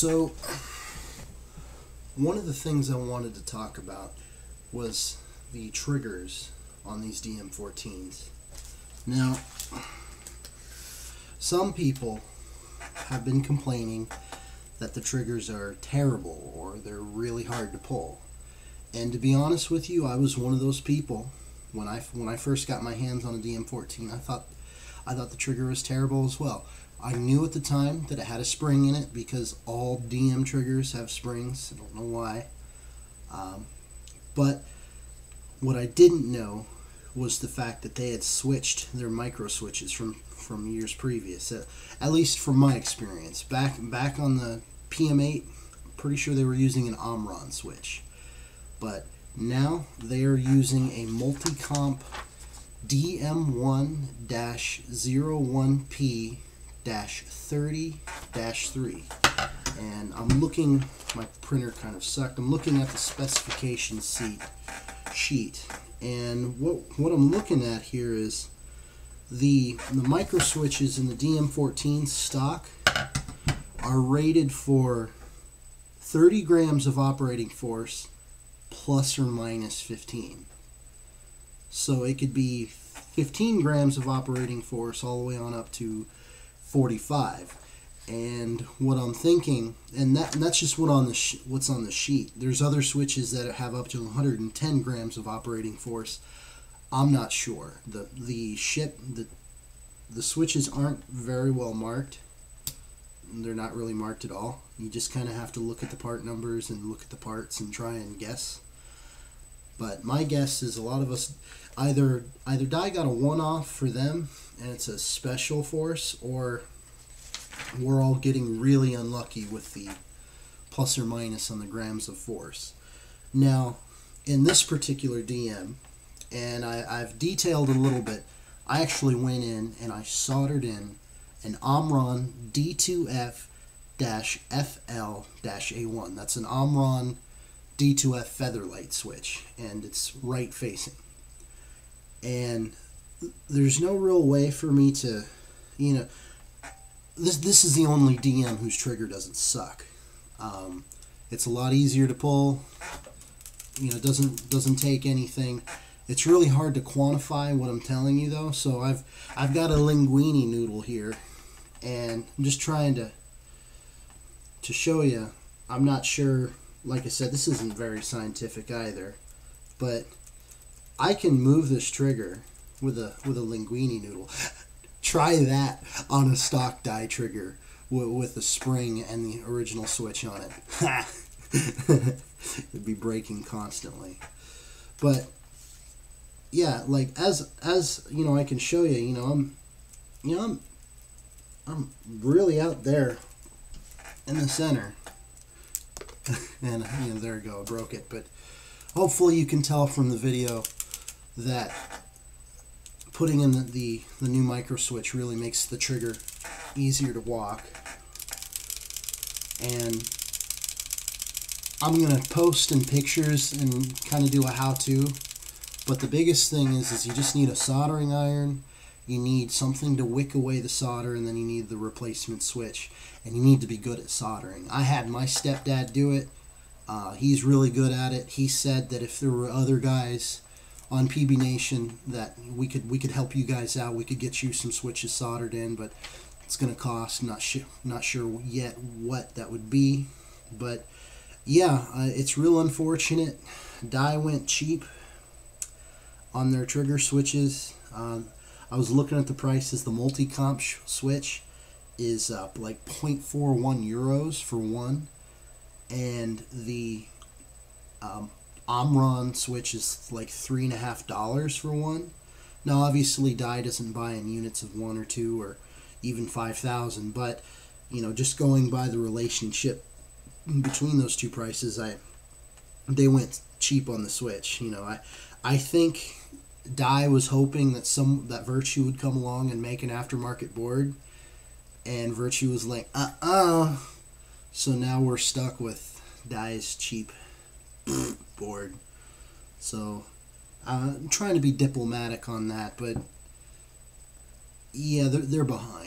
So, one of the things I wanted to talk about was the triggers on these Dm14s. Now, some people have been complaining that the triggers are terrible or they're really hard to pull. And to be honest with you, I was one of those people. When I first got my hands on a Dm14, I thought the trigger was terrible as well. I knew at the time that it had a spring in it because all DM triggers have springs. I don't know why. But what I didn't know was the fact that they had switched their micro switches from years previous. At least from my experience. Back on the PM8, I'm pretty sure they were using an Omron switch. But now they are using a multi-comp Dm1-01P-30-3, and I'm looking, my printer kind of sucked, I'm looking at the specification sheet, and what I'm looking at here is the micro switches in the Dm14 stock are rated for 30 grams of operating force plus or minus 15. So it could be 15 grams of operating force all the way on up to 45. And what I'm thinking, and that's just what's on the sheet. There's other switches that have up to 110 grams of operating force. I'm not sure. The switches aren't very well marked. They're not really marked at all. You just kind of have to look at the part numbers and look at the parts and try and guess. But my guess is a lot of us either Dye got a one-off for them and it's a special force, or we're all getting really unlucky with the plus or minus on the grams of force. Now, in this particular DM, and I've detailed a little bit, I actually went in and I soldered in an Omron D2F-FL-A1. That's an Omron D2F featherlight switch, and it's right facing. And there's no real way for me to, this is the only DM whose trigger doesn't suck. It's a lot easier to pull. Doesn't take anything. It's really hard to quantify what I'm telling you though. So I've got a linguine noodle here, and I'm just trying to show you. I'm not sure. Like I said, this isn't very scientific either, but I can move this trigger with a linguine noodle. Try that on a stock Dye trigger with the spring and the original switch on it. It'd be breaking constantly. But yeah, like as I can show you. I'm really out there in the center. And there we go, I broke it. But hopefully you can tell from the video that putting in the new micro switch really makes the trigger easier to walk. And I'm gonna post in pictures and kind of do a how-to. But the biggest thing is you just need a soldering iron. You need something to wick away the solder, and then you need the replacement switch. And you need to be good at soldering. I had my stepdad do it. He's really good at it. He said that if there were other guys on PB Nation that we could help you guys out. We could get you some switches soldered in, but it's going to cost. Not sure yet what that would be. But yeah, it's real unfortunate. Dye went cheap on their trigger switches. I was looking at the prices. The multi-comp switch is like 0.41 euros for one, and the Omron switch is like $3.50 for one. Now obviously Dye doesn't buy in units of 1 or 2 or even 5,000, but just going by the relationship between those two prices, they went cheap on the switch. I think Dye was hoping that Virtue would come along and make an aftermarket board, and Virtue was like, so now we're stuck with Dye's cheap board. So I'm trying to be diplomatic on that, but yeah, they're behind.